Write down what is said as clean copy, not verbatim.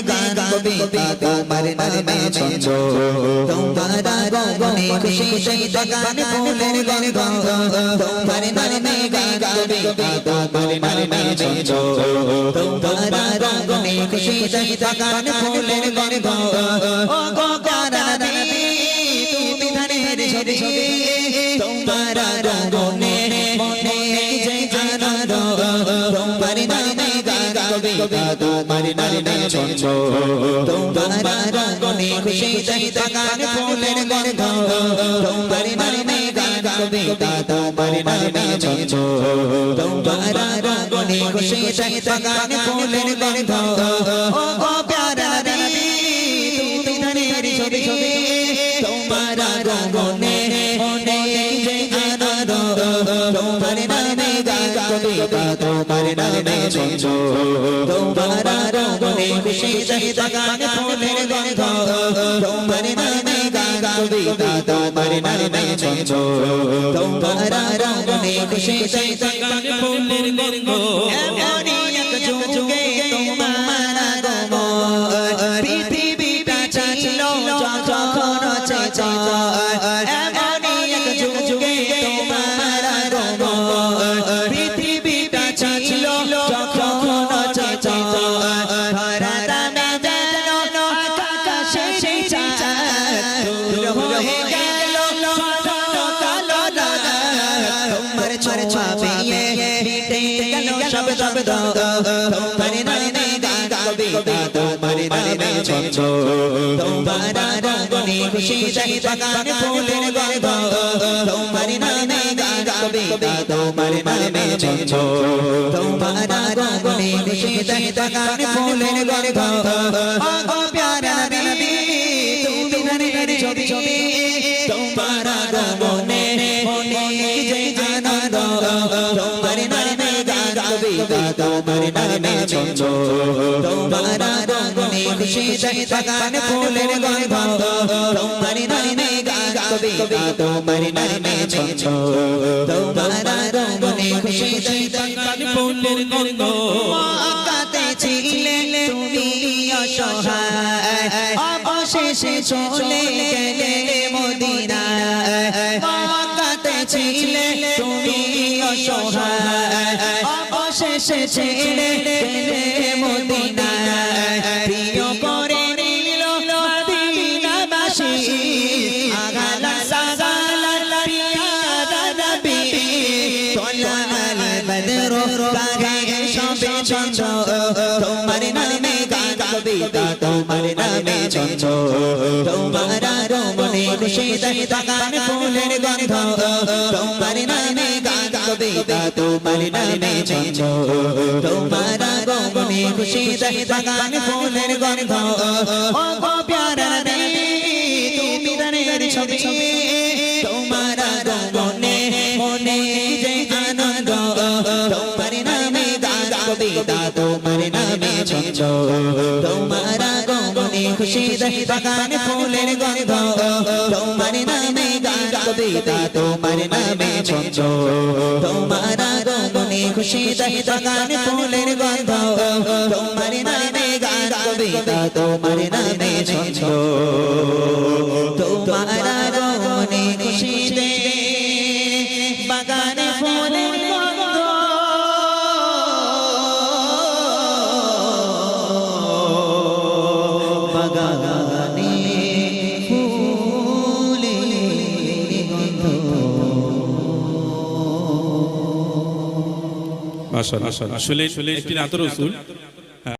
গান কবিতা তোমার নামে ছন্দ তোমার রঙে খুশি শহীদ গান ফুলের গন্ধ তোমার নামে গান কবিতা তোমার নামে ছন্দ তোমার রঙে খুশি শহীদ গান ফুলের গন্ধ ও গো গান তুমি ধানের ছবি তোমার রঙে মনে যে আনন্দ তোমার নামে গান কবিতা তোমার নামে ছন্দ তোমার রঙে খুশি শহীদ গান ফুলের গন্ধ তোমার নামে গান কবিতা তোমার নামে ছন্দ তোমার রঙে খুশি শহীদ গান ফুলের গন্ধ ও গো প্যারা নবী তুমি ধানের ছবি তোমার রঙে মনে যে আনন্দ তোমার নামে গান কবিতা তোমার নামে ছন্দ তোমার রঙে খুশি শহীদ গান ফুলের গন্ধ তোমার নামে গান কবিতা তোমার নামে ছন্দ তোমার রঙে খুশি শহীদ গান ফুলের গন্ধ এমনই এক যুগে তোমার আগমন পৃথিবীটা ছিল যখন চেতন এমনই এক যুগে তোমার আগমন পৃথিবীটা ছিল যখন চেতন ধরাধামে যেন আকাশের চাঁদ দূর হয়ে গেল কালো তোমার ছোঁয়া পেয়ে মিটে গেল সব শব্দ তোমার নামে গান কবিতা তোমার নামে ছন্দ তোমার রঙে খুশি শহীদ গান ফুলের গন্ধ তোমার নামে গান কবিতা তোমার নামে ছন্দ তোমার রঙে খুশি শহীদ গান ফুলের গন্ধ ও গো প্যারা নবী তুমি ধানের ছবি তোমার রঙে মনে যে আনন্দ তোমার নামে গান কবিতা তোমার নামে ছন্দ তোমার রঙে খুশি শহীদ গান ফুলের গন্ধ তোমার নামে গান কবিতা তোমার নামে ছন্দ তোমার রঙে খুশি শহীদ গান ফুলের গন্ধ মক্কাতে ছিলে তুমি অসহায় অবশেষে চলে গেলে মদিনায় মক্কাতে ছিলে তুমি অসহায় অবশেষে ছেড়ে গেলে মদিনায় প্রিয় করে নিল মদিনাবাসী আগালা সাগালা পিয়ারা নবী তোলাল বদর কাগে সবে ছন্দ তোমার নামে গান কবিতা তোমার নামে ছন্দ তোমার রঙে খুশি শহীদ গান ফুলের গন্ধ তোমার নামে গান কবিতা তোমার নামে ছন্দ তোমার রঙে খুশি শহীদ গান ফুলের গন্ধ ও গো প্যারা নবী তুমি ধানের ছবি তোমার রঙে মনে যে আনন্দ তোমার নামে গান কবিতা তোমার নামে ছন্দ তোমার রঙে খুশি শহীদ গান ফুলের গন্ধ তোমার নামে গান কবিতা তোমার নামে ছন্দ তোমার রঙে খুশি শহীদ গান ফুলের গন্ধ তোমার নামে গান কবিতা তোমার নামে ছন্দ তোমার রঙে খুশি দে বাগানে ফুলের গন্ধ বাগানে ফুলের গন্ধ মাশাআল্লাহ আসলে একটি নাত রাসূল